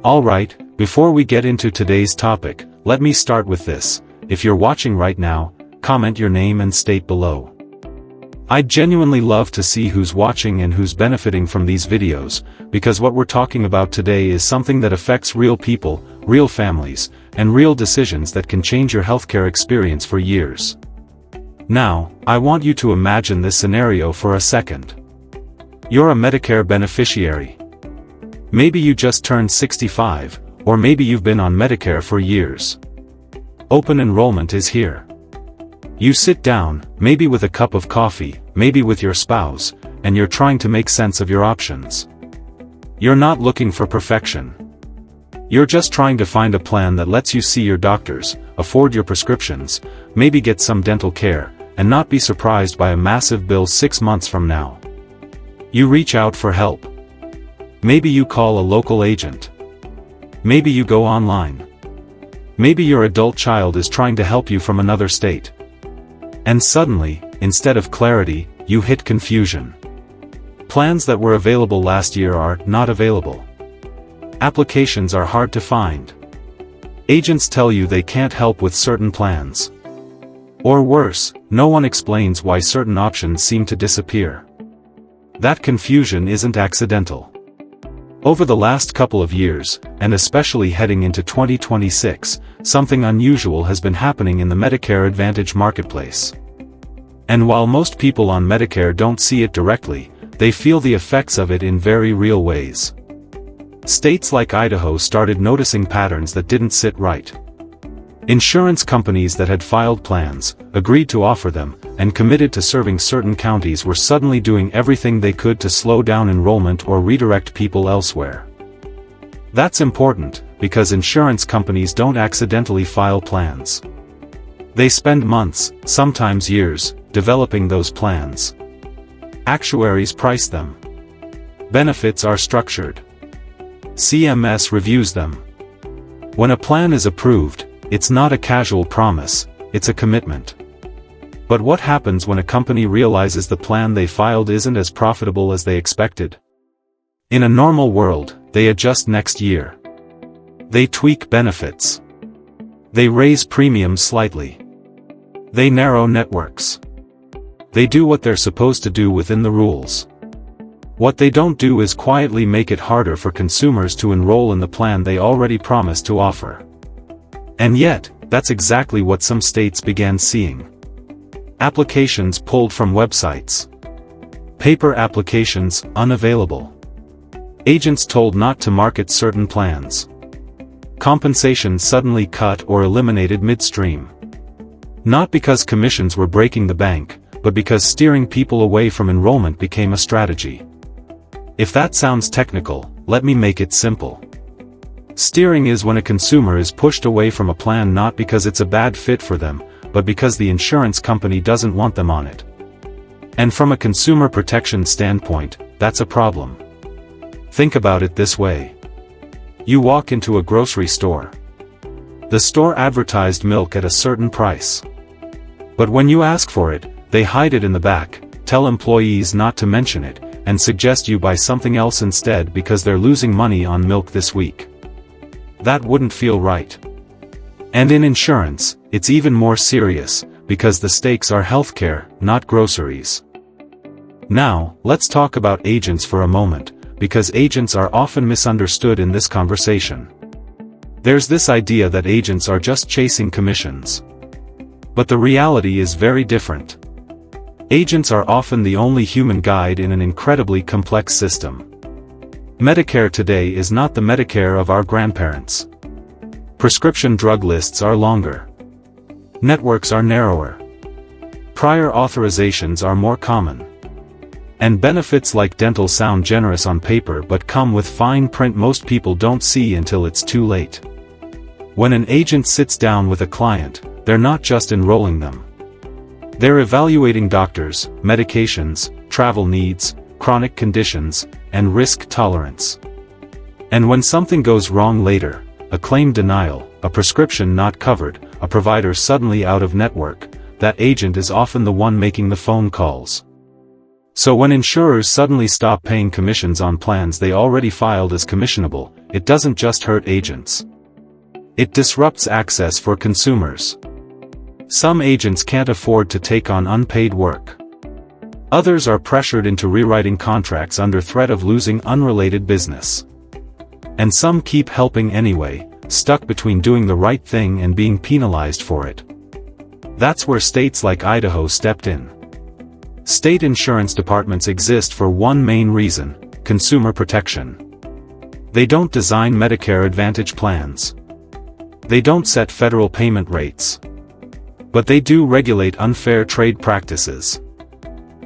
Alright, before we get into today's topic, let me start with this. If you're watching right now, comment your name and state below. I'd genuinely love to see who's watching and who's benefiting from these videos, because what we're talking about today is something that affects real people, real families, and real decisions that can change your healthcare experience for years. Now, I want you to imagine this scenario for a second. You're a Medicare beneficiary. Maybe you just turned 65, or maybe you've been on Medicare for years. Open enrollment is here. You sit down, maybe with a cup of coffee, maybe with your spouse, and you're trying to make sense of your options. You're not looking for perfection. You're just trying to find a plan that lets you see your doctors, afford your prescriptions, maybe get some dental care, and not be surprised by a massive bill 6 months from now. You reach out for help. Maybe you call a local agent. Maybe you go online. Maybe your adult child is trying to help you from another state. And suddenly, instead of clarity, you hit confusion. Plans that were available last year are not available. Applications are hard to find. Agents tell you they can't help with certain plans. Or worse, no one explains why certain options seem to disappear. That confusion isn't accidental. Over the last couple of years, and especially heading into 2026, something unusual has been happening in the Medicare Advantage marketplace. And while most people on Medicare don't see it directly, they feel the effects of it in very real ways. States like Idaho started noticing patterns that didn't sit right. Insurance companies that had filed plans, agreed to offer them, and committed to serving certain counties were suddenly doing everything they could to slow down enrollment or redirect people elsewhere. That's important, because insurance companies don't accidentally file plans. They spend months, sometimes years, developing those plans. Actuaries price them. Benefits are structured. CMS reviews them. When a plan is approved, it's not a casual promise, it's a commitment. But what happens when a company realizes the plan they filed isn't as profitable as they expected? In a normal world, they adjust next year. They tweak benefits. They raise premiums slightly. They narrow networks. They do what they're supposed to do within the rules. What they don't do is quietly make it harder for consumers to enroll in the plan they already promised to offer. And yet, that's exactly what some states began seeing. Applications pulled from websites. Paper applications unavailable. Agents told not to market certain plans. Compensation suddenly cut or eliminated midstream. Not because commissions were breaking the bank, but because steering people away from enrollment became a strategy. If that sounds technical, let me make it simple. Steering is when a consumer is pushed away from a plan not because it's a bad fit for them, but because the insurance company doesn't want them on it. And from a consumer protection standpoint, that's a problem. Think about it this way. You walk into a grocery store. The store advertised milk at a certain price. But when you ask for it, they hide it in the back, tell employees not to mention it, and suggest you buy something else instead because they're losing money on milk this week. That wouldn't feel right. And in insurance, it's even more serious, because the stakes are healthcare, not groceries. Now, let's talk about agents for a moment, because agents are often misunderstood in this conversation. There's this idea that agents are just chasing commissions. But the reality is very different. Agents are often the only human guide in an incredibly complex system. Medicare today is not the Medicare of our grandparents. Prescription drug lists are longer. Networks are narrower. Prior authorizations are more common. And benefits like dental sound generous on paper but come with fine print most people don't see until it's too late. When an agent sits down with a client, they're not just enrolling them. They're evaluating doctors, medications, travel needs, chronic conditions, and risk tolerance. And when something goes wrong later, a claim denial, a prescription not covered, a provider suddenly out of network, that agent is often the one making the phone calls. So when insurers suddenly stop paying commissions on plans they already filed as commissionable, it doesn't just hurt agents. It disrupts access for consumers. Some agents can't afford to take on unpaid work. Others are pressured into rewriting contracts under threat of losing unrelated business. And some keep helping anyway, stuck between doing the right thing and being penalized for it. That's where states like Idaho stepped in. State insurance departments exist for one main reason: consumer protection. They don't design Medicare Advantage plans. They don't set federal payment rates. But they do regulate unfair trade practices.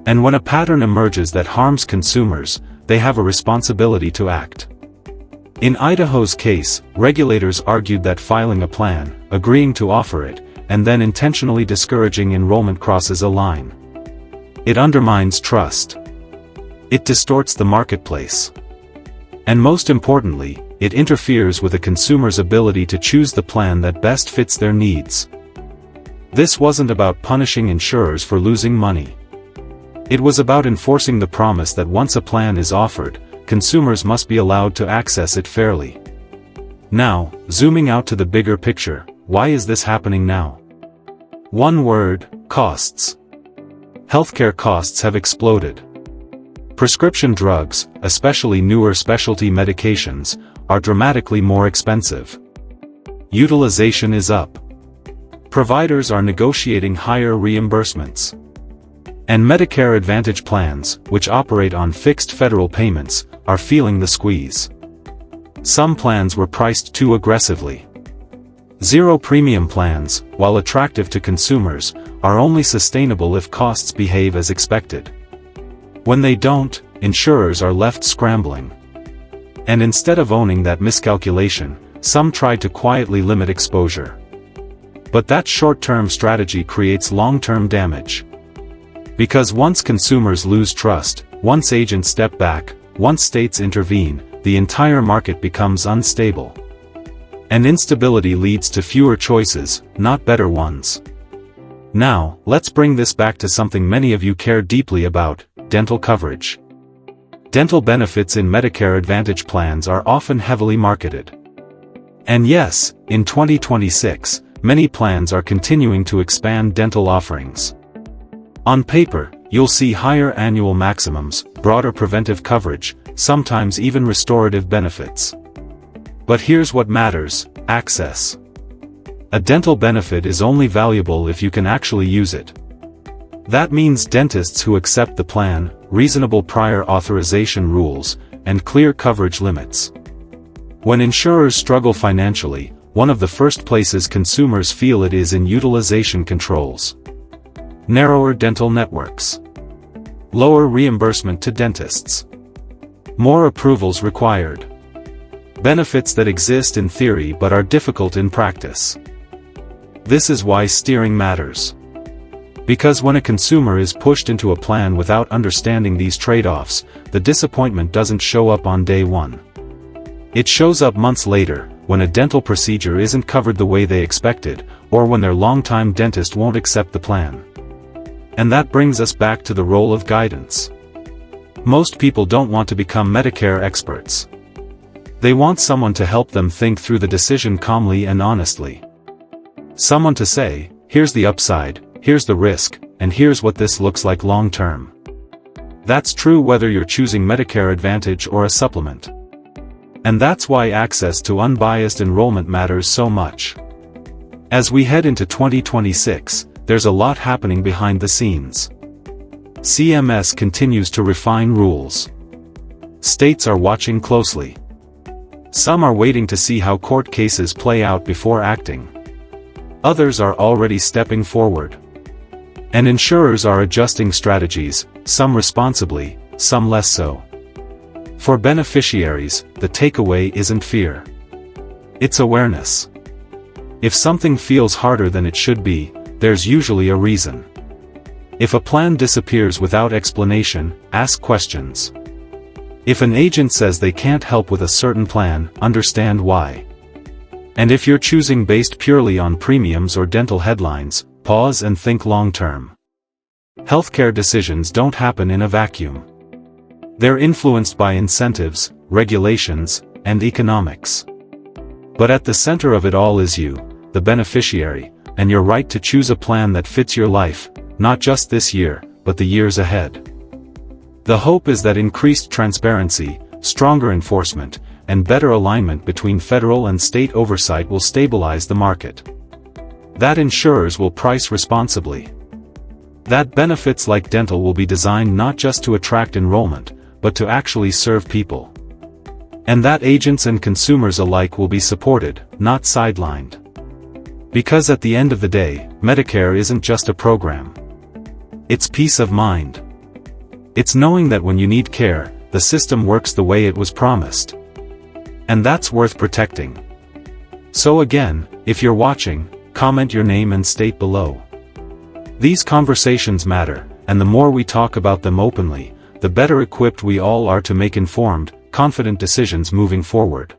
And when a pattern emerges that harms consumers, they have a responsibility to act. In Idaho's case, regulators argued that filing a plan, agreeing to offer it, and then intentionally discouraging enrollment crosses a line. It undermines trust. It distorts the marketplace. And most importantly, it interferes with a consumer's ability to choose the plan that best fits their needs. This wasn't about punishing insurers for losing money. It was about enforcing the promise that once a plan is offered, consumers must be allowed to access it fairly. Now, zooming out to the bigger picture, why is this happening now? One word: costs. Healthcare costs have exploded. Prescription drugs, especially newer specialty medications, are dramatically more expensive. Utilization is up. Providers are negotiating higher reimbursements. And Medicare Advantage plans, which operate on fixed federal payments, are feeling the squeeze. Some plans were priced too aggressively. Zero premium plans, while attractive to consumers, are only sustainable if costs behave as expected. When they don't, insurers are left scrambling. And instead of owning that miscalculation, some try to quietly limit exposure. But that short-term strategy creates long-term damage. Because once consumers lose trust, once agents step back, once states intervene, the entire market becomes unstable. And instability leads to fewer choices, not better ones. Now, let's bring this back to something many of you care deeply about: dental coverage. Dental benefits in Medicare Advantage plans are often heavily marketed. And yes, in 2026, many plans are continuing to expand dental offerings. On paper, you'll see higher annual maximums, broader preventive coverage, sometimes even restorative benefits. But here's what matters: access. A dental benefit is only valuable if you can actually use it. That means dentists who accept the plan, reasonable prior authorization rules, and clear coverage limits. When insurers struggle financially, one of the first places consumers feel it is in utilization controls. Narrower dental networks. Lower reimbursement to dentists. More approvals required. Benefits that exist in theory but are difficult in practice. This is why steering matters. Because when a consumer is pushed into a plan without understanding these trade-offs, the disappointment doesn't show up on day one. It shows up months later, when a dental procedure isn't covered the way they expected, or when their longtime dentist won't accept the plan. And that brings us back to the role of guidance. Most people don't want to become Medicare experts. They want someone to help them think through the decision calmly and honestly. Someone to say, here's the upside, here's the risk, and here's what this looks like long term. That's true whether you're choosing Medicare Advantage or a supplement. And that's why access to unbiased enrollment matters so much. As we head into 2026, there's a lot happening behind the scenes. CMS continues to refine rules. States are watching closely. Some are waiting to see how court cases play out before acting. Others are already stepping forward. And insurers are adjusting strategies, some responsibly, some less so. For beneficiaries, the takeaway isn't fear. It's awareness. If something feels harder than it should be, there's usually a reason. If a plan disappears without explanation, ask questions. If an agent says they can't help with a certain plan, understand why. And if you're choosing based purely on premiums or dental headlines, pause and think long-term. Healthcare decisions don't happen in a vacuum. They're influenced by incentives, regulations, and economics. But at the center of it all is you, the beneficiary, and your right to choose a plan that fits your life, not just this year, but the years ahead. The hope is that increased transparency, stronger enforcement, and better alignment between federal and state oversight will stabilize the market. That insurers will price responsibly. That benefits like dental will be designed not just to attract enrollment, but to actually serve people. And that agents and consumers alike will be supported, not sidelined. Because at the end of the day, Medicare isn't just a program. It's peace of mind. It's knowing that when you need care, the system works the way it was promised. And that's worth protecting. So again, if you're watching, comment your name and state below. These conversations matter, and the more we talk about them openly, the better equipped we all are to make informed, confident decisions moving forward.